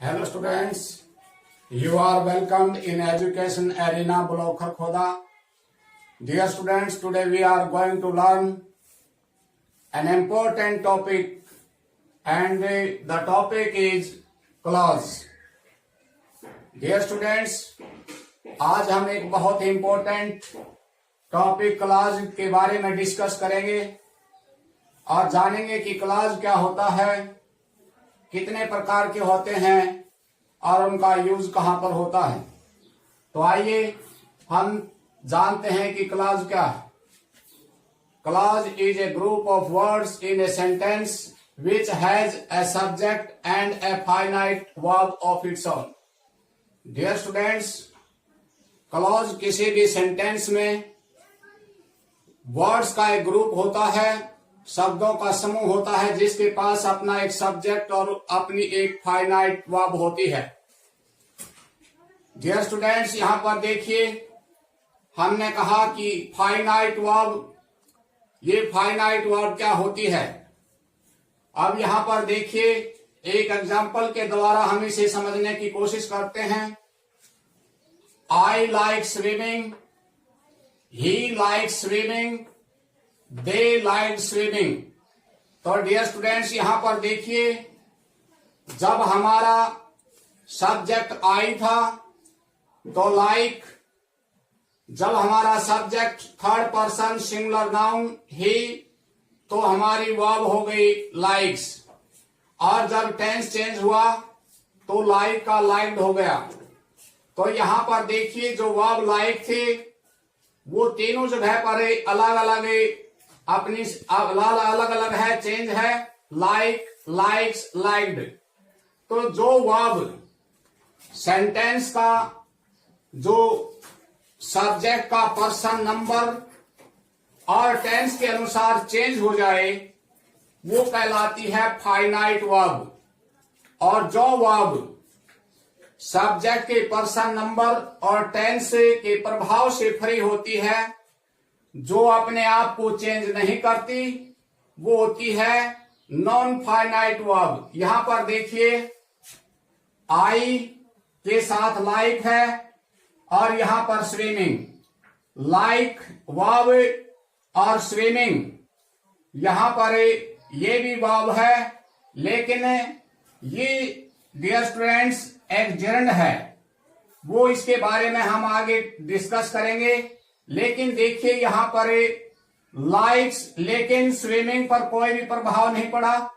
Hello students, you are welcomed in Education Arena Block Kharkhoda. Dear students, today we are going to learn an important topic and the topic is clause. Dear students, आज हम एक बहुत ही important topic clause के बारे में discuss करेंगे और जानेंगे कि क्लाज क्या होता है, कितने प्रकार के होते हैं और उनका यूज कहां पर होता है। तो आइए हम जानते हैं कि क्लाज क्या है। Clause is a group of words in a sentence which has a subject and a finite verb of its own. Dear students, clause किसी भी सेंटेंस में वर्ड्स का एक ग्रुप होता है, शब्दों का समूह होता है जिसके पास अपना एक सब्जेक्ट और अपनी एक फाइनाइट वर्ब होती है। डियर स्टूडेंट्स, यहां पर देखिए हमने कहा कि फाइनाइट वर्ब, ये फाइनाइट वर्ब क्या होती है। अब यहां पर देखिए एक एग्जांपल के द्वारा हम इसे समझने की कोशिश करते हैं। I like swimming, he likes swimming, they like swimming। तो डियर स्टूडेंट्स, यहां पर देखिए जब हमारा सब्जेक्ट आई था तो लाइक, जब हमारा subject third person singular noun ही तो हमारी वर्ब हो गई लाइक्स, और जब टेंस चेंज हुआ तो लाइक का लाइक्ड हो गया। तो यहां पर देखिए जो वर्ब लाइक थे वो तीनों जगह पर अलग अलग अपनी अलग अलग है, चेंज है, लाइक, लाइक्स, लाइक्ड। तो जो वर्ब सेंटेंस का जो सब्जेक्ट का पर्सन नंबर और टेंस के अनुसार चेंज हो जाए वो कहलाती है फाइनाइट वर्ब, और जो वर्ब सब्जेक्ट के पर्सन नंबर और टेंस के प्रभाव से फ्री होती है, जो अपने आप को चेंज नहीं करती, वो होती है नॉन फाइनाइट वर्ब। यहां पर देखिए आई के साथ लाइक है और यहां पर स्विमिंग, लाइक वर्ब और स्विमिंग यहां पर ये भी वर्ब है, लेकिन ये डियर स्टूडेंट्स एक जेरंड है, वो इसके बारे में हम आगे डिस्कस करेंगे। लेकिन देखिए यहां पर लाइक्स, लेकिन स्विमिंग पर कोई भी प्रभाव नहीं पड़ा।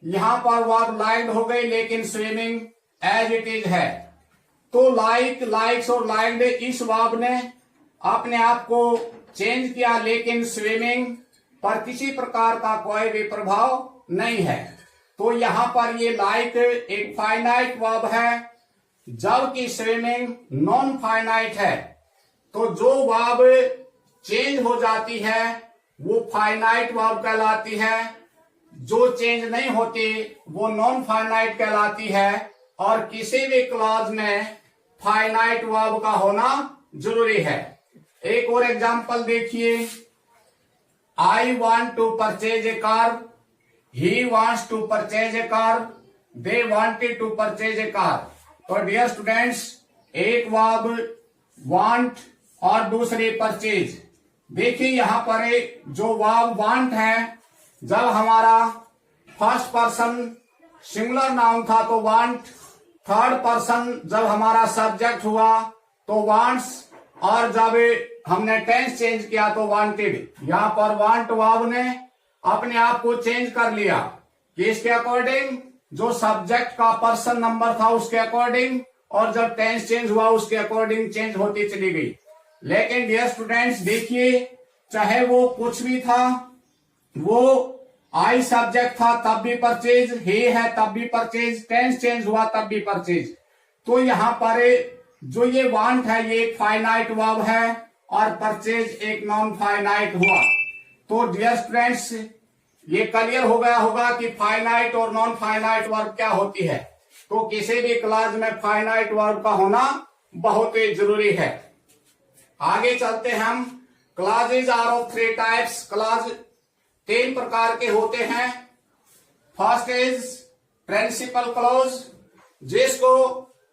यहां पर वर्ब लाइक्ड हो गई लेकिन स्विमिंग एज इट इज है। तो लाइक, लाइक्स और लाइक्ड इस वर्ब ने अपने आप को चेंज किया, लेकिन स्विमिंग पर किसी प्रकार का कोई भी प्रभाव नहीं है। तो यहां पर ये लाइक एक फाइनाइट वर्ब है जबकि स्विमिंग नॉन फाइनाइट है। तो जो वर्ब चेंज हो जाती है वो फाइनाइट वर्ब कहलाती है, जो चेंज नहीं होती वो नॉन फाइनाइट कहलाती है। और किसी भी क्लॉज में फाइनाइट वर्ब का होना जरूरी है। एक और एग्जांपल देखिए, I want to purchase a car, he wants to purchase a car, they wanted to purchase a car. तो डियर स्टूडेंट्स, एक वर्ब वांट और दूसरी परचेज। देखिए यहां पर जो वर्ब वांट है, जब हमारा फर्स्ट पर्सन सिंगुलर नाउन था तो वांट, थर्ड पर्सन जब हमारा सब्जेक्ट हुआ तो वांट्स, और जब हमने टेंस चेंज किया तो वांटेड। यहां पर वांट वर्ब ने अपने आप को चेंज कर लिया कि इसके अकॉर्डिंग, जो सब्जेक्ट का पर्सन नंबर था उसके अकॉर्डिंग, और जब टेंस चेंज हुआ उसके अकॉर्डिंग चेंज होती चली गई। लेकिन डियर स्टूडेंट्स देखिए, चाहे वो कुछ भी था, वो आई सब्जेक्ट था तब भी परचेज, हे है तब भी परचेज, टेंस चेंज हुआ तब भी परचेज। तो यहां पर जो ये वांट है ये एक फाइनाइट वर्ब है और परचेज एक नॉन फाइनाइट हुआ। तो डियर स्टूडेंट्स, ये क्लियर हो गया होगा कि फाइनाइट और नॉन फाइनाइट वर्ब क्या होती है। तो किसी भी क्लॉज में फाइनाइट वर्ब का होना बहुत ही जरूरी है। आगे चलते हम। Clauses are of three types. Clause तीन प्रकार के होते हैं। फर्स्ट इज प्रिंसिपल क्लॉज, जिसको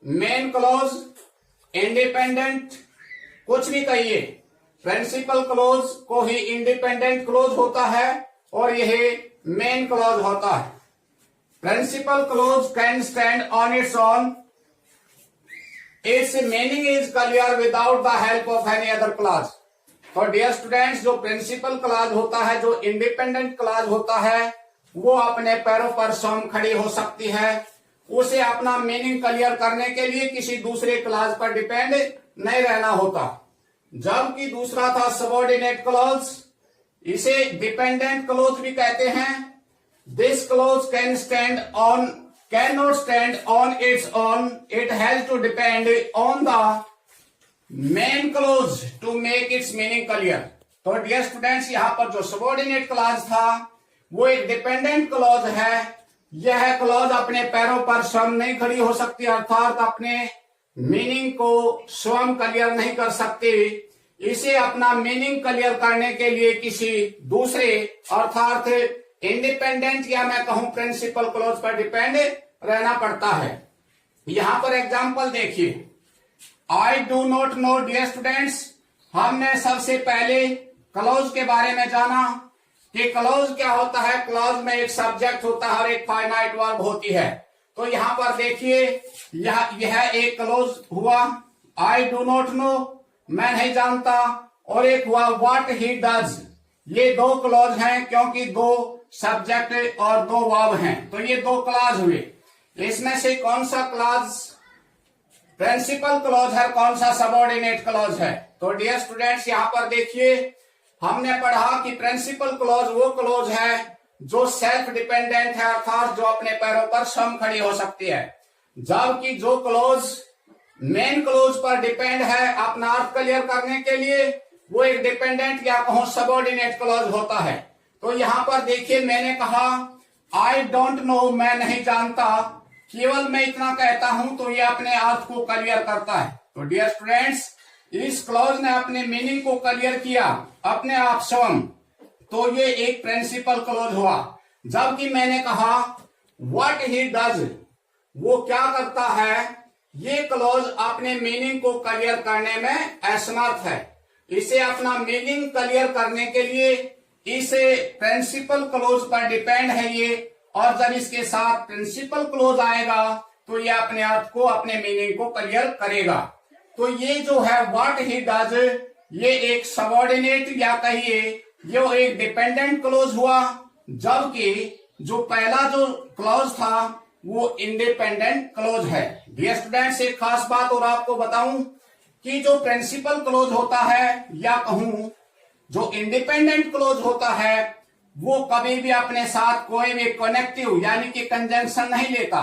मेन क्लॉज, इंडिपेंडेंट, कुछ भी कहिए, प्रिंसिपल क्लॉज को ही इंडिपेंडेंट क्लॉज होता है और यह मेन क्लॉज होता है। Principal clause can stand on its own, its meaning is clear without the help of any other clause. तो डियर स्टूडेंट्स, जो प्रिंसिपल क्लॉज होता है, जो इंडिपेंडेंट क्लॉज होता है, वो अपने पैरों पर स्वयं खड़ी हो सकती है। उसे अपना मीनिंग क्लियर करने के लिए किसी दूसरे क्लॉज पर डिपेंड नहीं रहना होता। जबकि दूसरा था सबऑर्डिनेट क्लॉज, इसे डिपेंडेंट क्लॉज भी कहते हैं। This clause can not stand on its own, it has to depend on the main clause to make its meaning clear. तो डियर स्टूडेंट्स, यहां पर जो सबऑर्डिनेट क्लॉज था वो एक डिपेंडेंट क्लॉज है। यह क्लॉज अपने पैरों पर स्वयं नहीं खड़ी हो सकती, अर्थात अपने मीनिंग को स्वयं क्लियर नहीं कर सकती। इसे अपना मीनिंग क्लियर करने के लिए किसी दूसरे अर्थात इंडिपेंडेंट या मैं कहूं प्रिंसिपल क्लॉज पर डिपेंड रहना पड़ता है। यहां पर एग्जांपल देखिए, I do not know. Dear students, हमने सबसे पहले क्लॉज के बारे में जाना कि क्लॉज क्या होता है। क्लॉज में एक सब्जेक्ट होता है और एक फाइनाइट वर्ब होती है। तो यहां पर देखिए, यह एक क्लॉज हुआ, आई डू नॉट नो, मैं नहीं जानता, और एक हुआ व्हाट ही डज। ये दो क्लॉज हैं क्योंकि दो सब्जेक्ट और दो वर्ब हैं, तो ये दो क्लॉज हुए। इसमें से कौन सा क्लॉज प्रिंसिपल क्लॉज है, कौन सा सबऑर्डिनेट क्लॉज है? तो डियर स्टूडेंट्स, यहां पर देखिए, हमने पढ़ा कि प्रिंसिपल क्लॉज वो क्लॉज है जो सेल्फ डिपेंडेंट है, अर्थात जो अपने पैरों पर स्वयं खड़ी हो सकती है। जबकि जो क्लॉज मेन क्लॉज पर डिपेंड है अपना अर्थ क्लियर करने के लिए, वो एक डिपेंडेंट या कहूं सबऑर्डिनेट क्लॉज होता है। तो यहां पर देखिए, मैंने कहा आई डोंट नो, मैं नहीं जानता, केवल मैं इतना कहता हूं तो ये अपने अर्थ को क्लियर करता है। तो डियर स्टूडेंट्स, इस क्लॉज ने अपने मीनिंग को क्लियर किया अपने आप स्वयं, तो ये एक प्रिंसिपल क्लॉज हुआ। जबकि मैंने कहा व्हाट ही डज, वो क्या करता है, ये क्लॉज अपने मीनिंग को क्लियर करने में असमर्थ है। इसे अपना मीनिंग क्लियर करने के लिए इसे प्रिंसिपल क्लॉज पर डिपेंड है ये, और जब इसके साथ प्रिंसिपल क्लॉज आएगा तो ये अपने अर्थ को, अपने मीनिंग को क्लियर करेगा। तो ये जो है व्हाट ही डज, ये एक सबऑर्डिनेट या कहिए ये एक डिपेंडेंट क्लॉज हुआ। जबकि जो पहला जो क्लॉज था वो इंडिपेंडेंट क्लॉज है। डियर स्टूडेंट्स, एक खास बात और आपको बताऊं कि जो प्रिंसिपल क्लॉज होता है या कहूं जो इंडिपेंडेंट क्लॉज होता है, वो कभी भी अपने साथ कोई भी कनेक्टिव यानी कि कंजंक्शन नहीं लेता।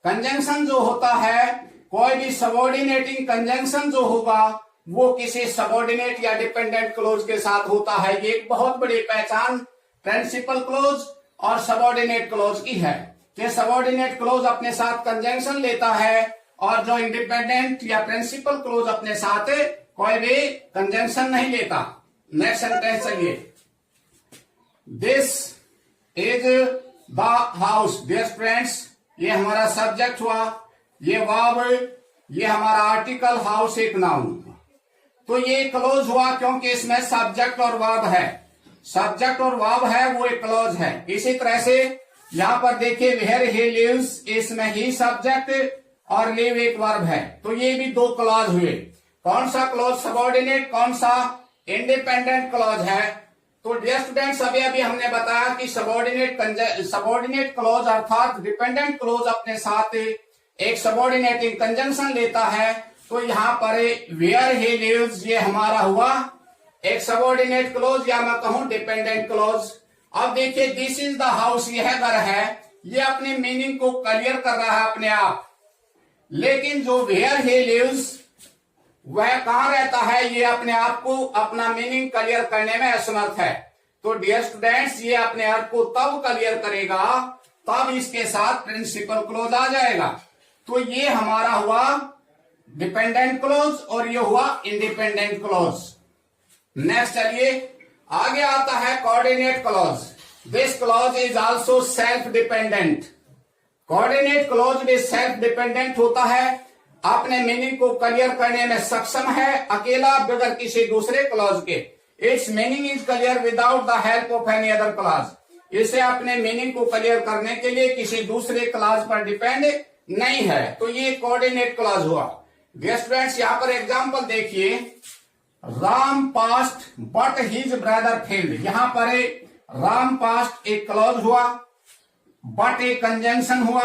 कंजंक्शन जो होता है, कोई भी सबऑर्डिनेटिंग कंजंक्शन जो होगा वो किसी सबऑर्डिनेट या डिपेंडेंट क्लॉज के साथ होता है। ये एक बहुत बड़ी पहचान प्रिंसिपल क्लॉज और सबऑर्डिनेट क्लॉज की है कि सबऑर्डिनेट क्लॉज अपने साथ कंजंक्शन लेता है और जो इंडिपेंडेंट या प्रिंसिपल क्लॉज अपने साथ कोई भी कंजंक्शन नहीं लेता। नेक्स्ट सेंटेंस चलिए, this is the house. Dear friends, ये हमारा सब्जेक्ट हुआ, ये वर्ब, ये हमारा आर्टिकल, हाउस एक नाउन। तो ये क्लॉज हुआ क्योंकि इसमें सब्जेक्ट और वर्ब है। सब्जेक्ट और वर्ब है वो एक क्लॉज है। इसी तरह से यहां पर देखिए, वेयर ही लिव्स, इसमें ही सब्जेक्ट और लिव एक वर्ब है। तो ये भी दो क्लॉज हुए। कौन सा क्लॉज सबऑर्डिनेट, कौन सा इंडिपेंडेंट क्लॉज है? तो डियर स्टूडेंट्स, अभी हमने बताया कि सबऑर्डिनेट क्लॉज अर्थात डिपेंडेंट क्लॉज अपने साथ एक सबऑर्डिनेटिंग कंजंक्शन लेता है। तो यहाँ पर वेयर ही लिव्स ये हमारा हुआ एक सबऑर्डिनेट क्लॉज या मैं कहूं डिपेंडेंट क्लॉज। अब देखिए, दिस इज द हाउस, यह घर है, ये अपने मीनिंग को क्लियर कर रहा है अपने आप। लेकिन जो वेयर ही लिव्स वह कहां रहता है, ये अपने आप को, अपना मीनिंग क्लियर करने में असमर्थ है। तो डियर स्टूडेंट्स, ये अपने अर्थ को तब क्लियर करेगा तब इसके साथ प्रिंसिपल क्लॉज आ जाएगा। तो ये हमारा हुआ डिपेंडेंट क्लॉज और ये हुआ इंडिपेंडेंट क्लॉज। नेक्स्ट चलिए, आगे आता है coordinate clause. This clause is also self dependent. Coordinate clause भी सेल्फ डिपेंडेंट होता है, अपने मीनिंग को क्लियर करने में सक्षम है अकेला बगैर किसी दूसरे क्लॉज के। It's meaning is clear without the help of any other clause. इसे अपने मीनिंग को क्लियर करने के लिए किसी दूसरे क्लॉज पर डिपेंड नहीं है। तो ये कोऑर्डिनेट क्लॉज हुआ। डियर स्टूडेंट्स, यहां पर एग्जांपल देखिए, Ram past but his brother failed. यहां पर राम पास्ट एक क्लॉज हुआ, बट एक कंजंक्शन हुआ,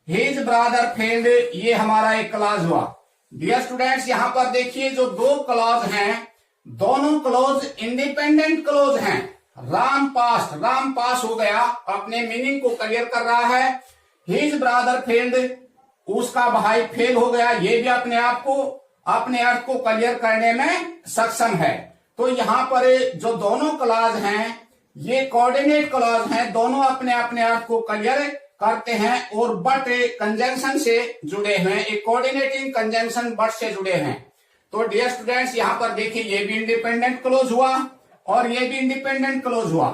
हिज ब्रदर फेल्ड ये हमारा एक क्लॉज हुआ। डियर स्टूडेंट्स, यहां पर देखिए जो दो क्लॉज हैं, दोनों क्लॉज इंडिपेंडेंट क्लॉज हैं। राम पास हो गया, अपने मीनिंग को क्लियर कर रहा है। हिज ब्रदर फेल्ड, उसका भाई फेल हो गया, ये भी अपने अर्थ को क्लियर करने में सक्षम है। तो यहां पर जो दोनों क्लॉज हैं ये कोऑर्डिनेट क्लॉज हैं, दोनों अपने अर्थ को क्लियर करते हैं और बट कंजंक्शन से जुड़े हैं, एक कोऑर्डिनेटिंग कंजंक्शन बट से जुड़े हैं। तो डियर स्टूडेंट्स, यहां पर देखिए ये भी इंडिपेंडेंट क्लॉज हुआ और ये भी इंडिपेंडेंट क्लॉज हुआ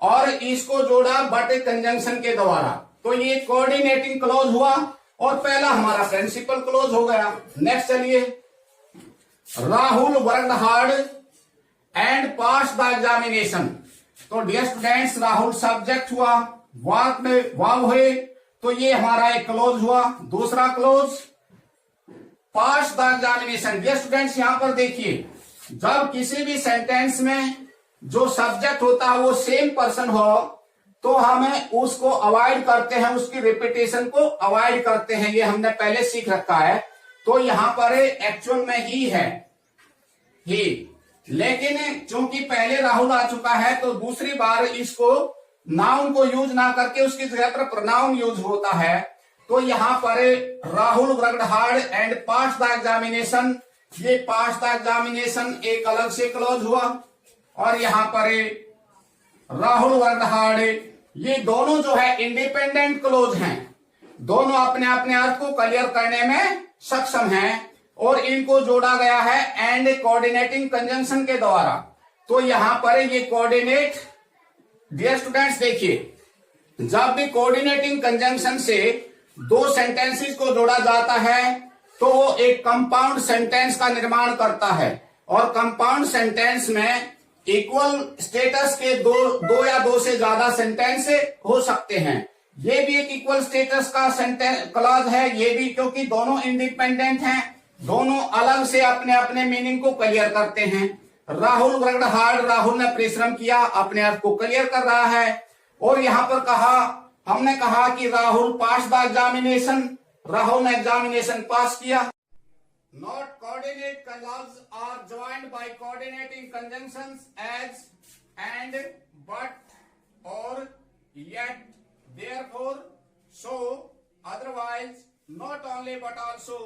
और इसको जोड़ा बट कंजंक्शन के द्वारा, तो ये कोऑर्डिनेटिंग क्लॉज हुआ और पहला हमारा प्रिंसिपल क्लॉज हो गया। नेक्स्ट चलिए, Rahul worked hard and pass the examination. तो डियर स्टूडेंट्स, राहुल सब्जेक्ट हुआ, वर्क में वर्ब हुए, तो ये हमारा एक क्लॉज हुआ। दूसरा clause pass the examination. Dear students, यहां पर देखिए, जब किसी भी सेंटेंस में जो सब्जेक्ट होता है वो सेम पर्सन हो तो हमें उसको अवॉइड करते हैं, उसकी रिपीटेशन को अवॉइड करते हैं, ये हमने पहले सीख रखा है। तो यहां पर एक्चुअल में ही है ही, लेकिन चूंकि पहले राहुल आ चुका है तो दूसरी बार इसको नाउन को यूज ना करके उसकी जगह पर प्रोनाउन यूज होता है। तो यहां पर Rahul worked hard and pass the examination, ये पास द एग्जामिनेशन एक अलग से क्लॉज हुआ और यहां पर राहुल वर्कड हार्ड, ये दोनों जो है इंडिपेंडेंट क्लॉज हैं, दोनों अपने अर्थ को क्लियर करने में सक्षम हैं और इनको जोड़ा गया है एंड कोऑर्डिनेटिंग कंजंक्शन के द्वारा। तो यहां पर ये कोऑर्डिनेट, डियर स्टूडेंट्स देखिए, जब भी कोऑर्डिनेटिंग कंजंक्शन से दो सेंटेंसेस को जोड़ा जाता है तो वो एक कंपाउंड सेंटेंस का निर्माण करता है और कंपाउंड सेंटेंस में इक्वल स्टेटस के दो या दो से ज्यादा सेंटेंस हो सकते हैं। ये भी एक इक्वल स्टेटस का सेंटेंस क्लॉज है, ये भी, क्योंकि दोनों इंडिपेंडेंट हैं, दोनों अलग से अपने मीनिंग को क्लियर करते हैं। राहुल वर्कड हार्ड, राहुल ने परिश्रम किया, अपने अर्थ को क्लियर कर रहा है। और यहां पर हमने कहा कि राहुल पास द एग्जामिनेशन, राहुल ने एग्जामिनेशन पास किया। Not coordinate clauses are joined by coordinating conjunctions as and, but, or, yet, therefore, so, otherwise, not only but also,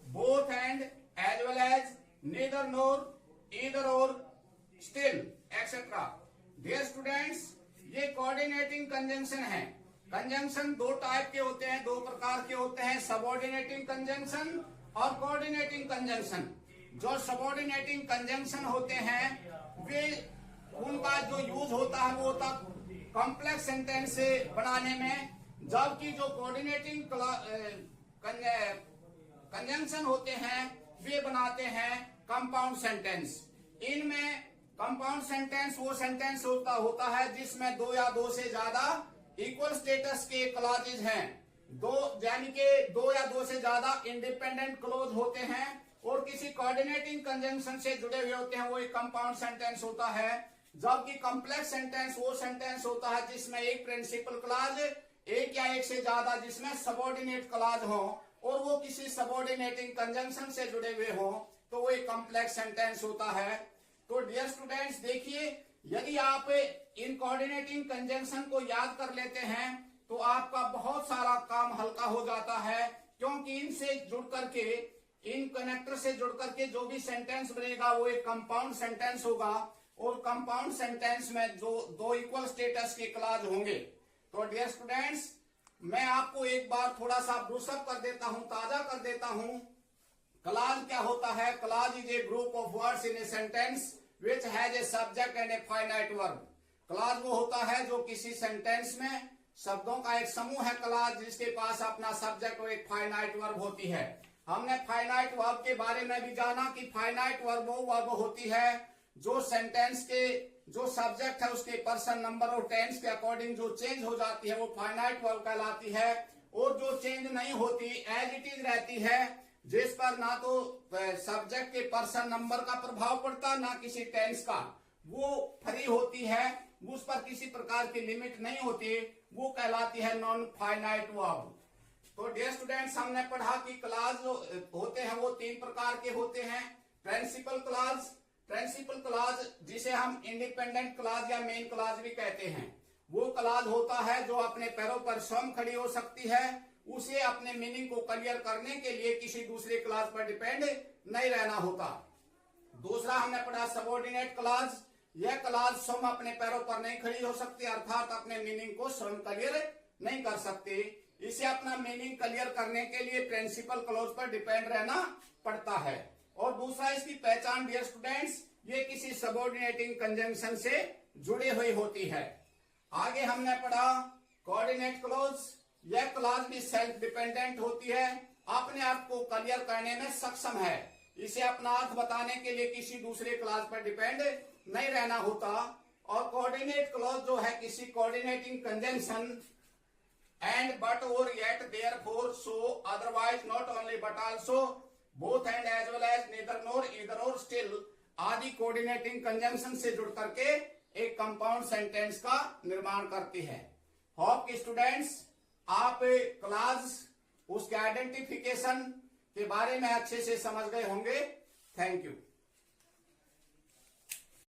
both and, as well as, neither nor, either or, still, etc. Dear students, ये coordinating conjunction है। Conjunction दो type के होते हैं, दो प्रकार के होते हैं, सबऑर्डिनेटिंग कंजंक्शन और कोऑर्डिनेटिंग कंजंक्शन। जो सबऑर्डिनेटिंग कंजंक्शन होते हैं वे, उनका जो यूज होता है वो होता कॉम्प्लेक्स सेंटेंस से बनाने में, जबकि जो कोऑर्डिनेटिंग कंजंक्शन होते हैं वे बनाते हैं कंपाउंड सेंटेंस। इनमें कंपाउंड सेंटेंस वो सेंटेंस होता है जिसमें दो या दो से ज्यादा इक्वल स्टेटस के क्लॉजेज हैं, यानी कि दो या दो से ज्यादा इंडिपेंडेंट क्लॉज होते हैं और किसी कोऑर्डिनेटिंग कंजंक्शन से जुड़े हुए होते हैं, वो एक कंपाउंड सेंटेंस होता है। जबकि कॉम्प्लेक्स सेंटेंस वो सेंटेंस होता है जिसमें एक प्रिंसिपल क्लॉज, एक या एक से ज्यादा जिसमें सबऑर्डिनेट क्लॉज हो और वो किसी सबऑर्डिनेटिंग कंजंक्शन से जुड़े हुए हो, तो वो एक कॉम्प्लेक्स सेंटेंस होता है। तो डियर स्टूडेंट्स देखिए, यदि आप इन कोऑर्डिनेटिंग कंजंक्शन को याद कर लेते हैं तो आपका बहुत सारा काम हल्का हो जाता है, क्योंकि इनसे जुड़ करके, इन कनेक्टर से जुड़ करके जो भी सेंटेंस बनेगा वो एक कंपाउंड सेंटेंस होगा और कंपाउंड सेंटेंस में जो दो इक्वल स्टेटस के क्लॉज होंगे। तो डियर स्टूडेंट्स, मैं आपको एक बार थोड़ा सा ब्रूशअप कर देता हूं, ताजा कर देता हूं। क्लॉज क्या होता है? Clause is a group of words in a sentence which has a subject and a finite verb। Clause वो होता है जो किसी सेंटेंस में शब्दों का एक समूह है क्लॉज, जिसके पास अपना सब्जेक्ट और एक फाइनाइट वर्ब होती है। हमने फाइनाइट वर्ब के बारे में भी जाना कि फाइनाइट वर्ब वो वर्ब होती है जो सेंटेंस के जो सब्जेक्ट है उसके पर्सन, नंबर और टेंस के अकॉर्डिंग जो चेंज हो जाती है वो फाइनाइट वर्ब कहलाती है। और जो चेंज नहीं होती, एज इट इज रहती है, जिस पर ना तो सब्जेक्ट के पर्सन नंबर का प्रभाव पड़ता ना किसी टेंस का, वो फ्री होती है, उस पर किसी प्रकार की लिमिट नहीं होती, वो कहलाती है नॉन फाइनाइट वर्ब। तो डियर स्टूडेंट्स, हमने पढ़ा कि क्लॉज जो होते हैं वो 3 प्रकार के होते हैं। प्रिंसिपल क्लॉज, प्रिंसिपल क्लॉज जिसे हम इंडिपेंडेंट क्लॉज या मेन क्लॉज भी कहते हैं, वो क्लॉज होता है जो अपने पैरों पर स्वयं खड़ी हो सकती है, उसे अपने मीनिंग को क्लियर करने के लिए किसी दूसरे क्लॉज पर डिपेंड नहीं रहना होता। दूसरा हमने पढ़ा सबऑर्डिनेट क्लॉज। यह क्लॉज स्वयं अपने पैरों पर नहीं खड़ी हो सकती, अर्थात अपने मीनिंग को स्वयं क्लियर नहीं कर सकती। इसे अपना मीनिंग क्लियर करने के लिए प्रिंसिपल क्लॉज पर डिपेंड रहना पड़ता है। और दूसरा इसकी पहचान डियर स्टूडेंट्स, ये किसी सबऑर्डिनेटिंग कंजंक्शन से जुड़ी हुई होती है। आगे हमने पढ़ा कोऑर्डिनेट क्लॉज। यह क्लॉज भी सेल्फ डिपेंडेंट होती है, अपने अर्थ को क्लियर करने में सक्षम है, इसे अपना अर्थ बताने के लिए किसी दूसरे क्लॉज पर डिपेंड नहीं रहना होता। और कोऑर्डिनेट क्लॉज जो है किसी coordinating conjunction and but or yet therefore so otherwise not only but also both and as well as neither nor either or still आदि कोऑर्डिनेटिंग कंजंक्शन से जुड़ करके एक कंपाउंड सेंटेंस का निर्माण करती है। होप कि स्टूडेंट्स आप क्लॉज उसके आइडेंटिफिकेशन के बारे में अच्छे से समझ गए होंगे। Thank you.